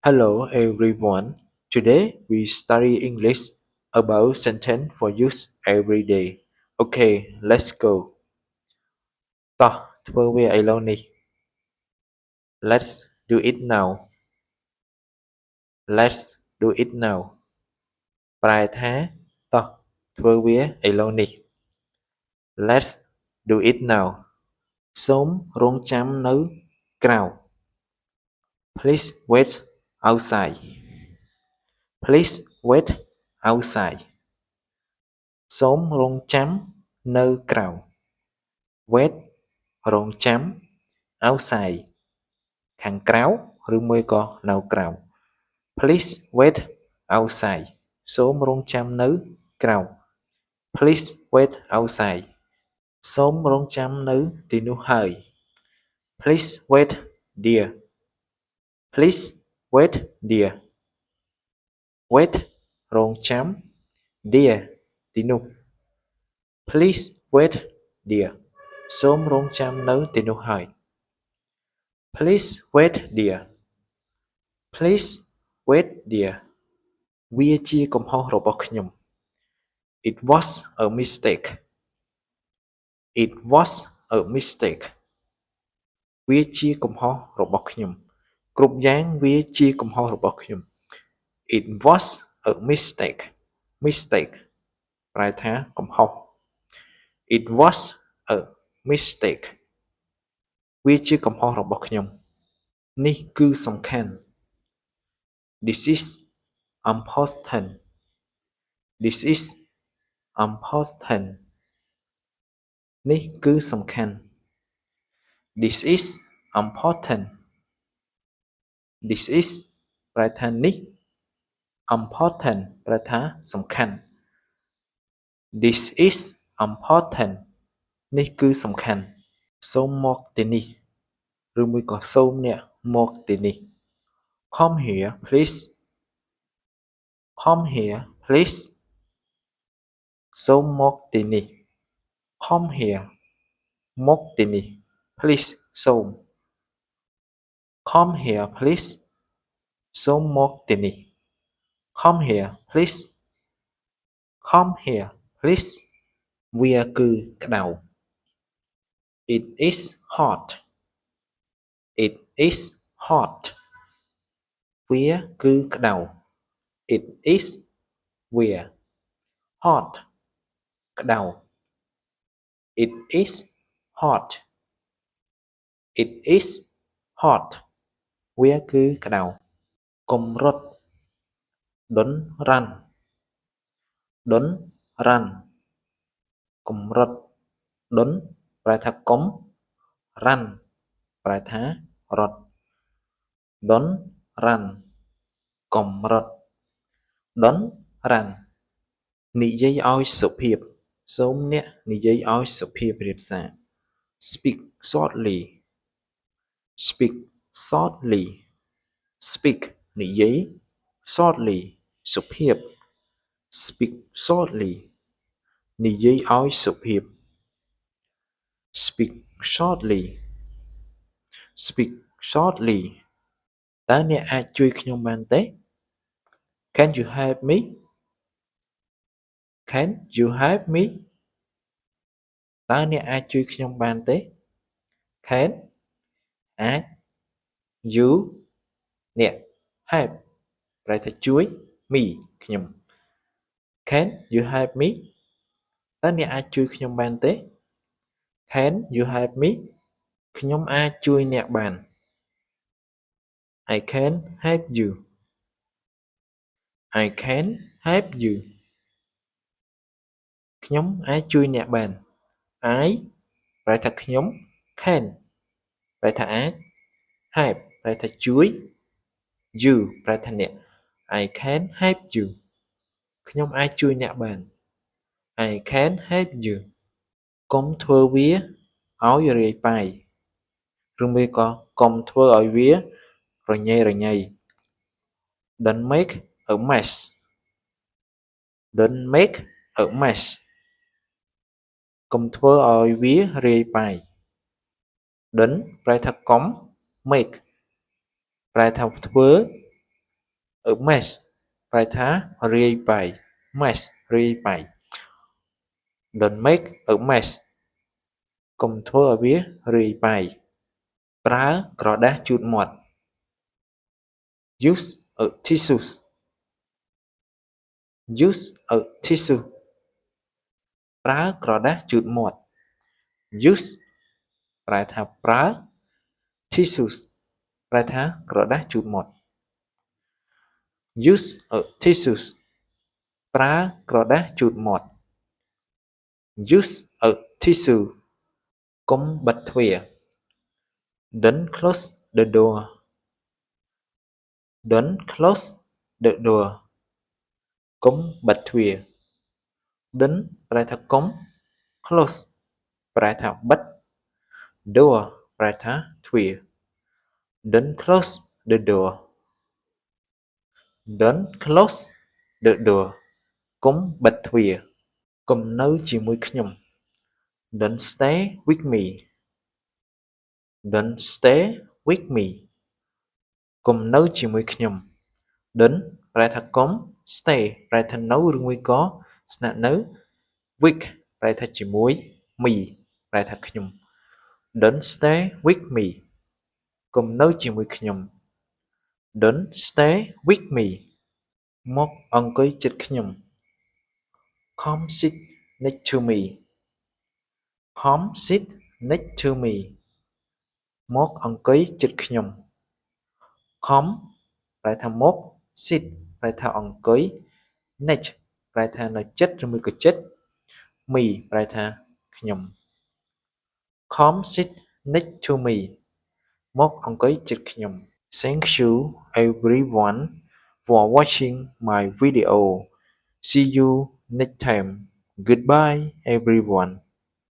Hello everyone. Today we study English about sentence for use every day. Okay, let's go. តោះធ្វើវាឥឡូវនេះ Let's do it now. Let's do it now. ប្រែថាតោះធ្វើវាឥឡូវនេះ Let's do it now. សូមរងចាំនៅក្រៅ Please wait outside. Please wait outside. សូមរងចាំនៅក្រៅ Wait រងចាំ outside ខាងក្រៅឬមួយក៏នៅក្រៅ Please wait outside សូមរងចាំនៅក្រៅ Please wait outside សូមរងចាំនៅទីនោះហើយ Please wait dear Please wait dear Wait រងចាំ dear ទីនោះ Please wait dear សូមរងចាំនៅទីនោះហើយ Please wait dear Please wait dear វាជាកំហុសរបស់ខ្ញុំ It was a mistake It was a mistake វាជាកំហុសរបស់ខ្ញុំគ្រប់យ៉ាងវាជាកំហុសរបស់ខ្ញុំ It was a mistake Mistake ប្រែថាកំហុស It was a mistake វាជាកំហុសរបស់ខ្ញុំនេះគឺសំខាន់ This is important This is important នេះគឺសំខាន់ This is important This is ប្រែថានេះ important ប្រែថាសំខាន់ This is important នេះគឺសំខាន់សូមមកទីនេះឬមួយក៏សូមអ្នកមកទីនេះ Come here please Come here please សូមមកទីនេះ Come here មកទីនេះ Please សូម Come here please សូមមកទីនេះ Come here please Come here please វាគឺក្តៅ It is hot It is hot វាគឺក្តៅ It is វា hot ក្តៅ It is hot It is hot វាគឺក្តៅកម្រិត Don't run Don't run កម្រិត Don't ប្រែថាកុំ Run ប្រែថារត់ Don't run កម្រិត Don't run និយាយឲ្យសុភាពសូមអ្នកនិយាយឲ្យសុភាពរៀបសារ Speak shortly Speak shortly Speak និយាយ shortly សុភាព Speak shortly និយាយឲ្យសុភាព Speak shortly Speak shortly តើអ្នកអាចជួយខ្ញុំបានទេ Can you help me Can you help me តើអ្នកអាចជួយខ្ញុំបានទេ Can អាច You អ្នក Help ប្រែថាជួយ Me ខ្ញុំ Can you help me តើអ្នកអាចជួយខ្ញុំបានទេ Can you help me ខ្ញុំអាចជួយអ្នកបាន I can help you I can help you ខ្ញុំអាចជួយអ្នកបាន I ប្រែថាខ្ញុំ Can ប្រែថាអាច Help ប្រែថាជួយ You ប្រែថាអ្នក I can help you ខ្ញុំអាចជួយអ្នកបាន I can help you កុំធ្វើវាឲ្យរាយប៉ាយឬមួយក៏កុំធ្វើឲ្យវារញ៉េរញ៉ៃ Don't make a mess Don't make a mess កុំធ្វើឲ្យវារាយប៉ាយ Don't ប្រែថាកុំ Make ប្រែថាធ្វើ a mess ប្រែថារាយប៉ៃ mess រាយប៉ៃ don't make a mess កុំធ្វើឲ្យវារាយប៉ៃ ប្រើក្រដាសជូតមាត់ use a tissue use a tissue ប្រើក្រដាសជូតមាត់ use ប្រែថាប្រើ tissues ប្រែថាក្រដាសជូតមាត់ use a tissues ប្រើក្រដាសជូតមាត់ use a tissue កុំបិទទ្វារ don't close the door don't close the door កុំបិទទ្វារ don't ប្រែថាកុំ close ប្រែថាបិទ door ប្រែថាទ្វារ don't close the door don't close the door កុំបិទទ្វារ កុំនៅជាមួយខ្ញុំ don't stay with me don't stay with me កុំនៅជាមួយខ្ញុំ don't ប្រែថាកុំ stay ប្រែថានៅឬមួយក៏ស្នាក់នៅ with ប្រែថាជាមួយ me ប្រែថាខ្ញុំ don't stay with me កុំនៅជាមួយខ្ញុំ don't stay with me មកអង្គុយជិតខ្ញុំ come sit next to me come sit next to me មកអង្គុយជិតខ្ញុំ come ប្រែថាមក sit ប្រែថាអង្គុយ next ប្រែថានៅជិតឬមួយក៏ជិត me ប្រែថាខ្ញុំ come sit next to me មកអង្គុយជិតខ្ញុំ Thank you everyone for watching my video. See you next time. Goodbye everyone.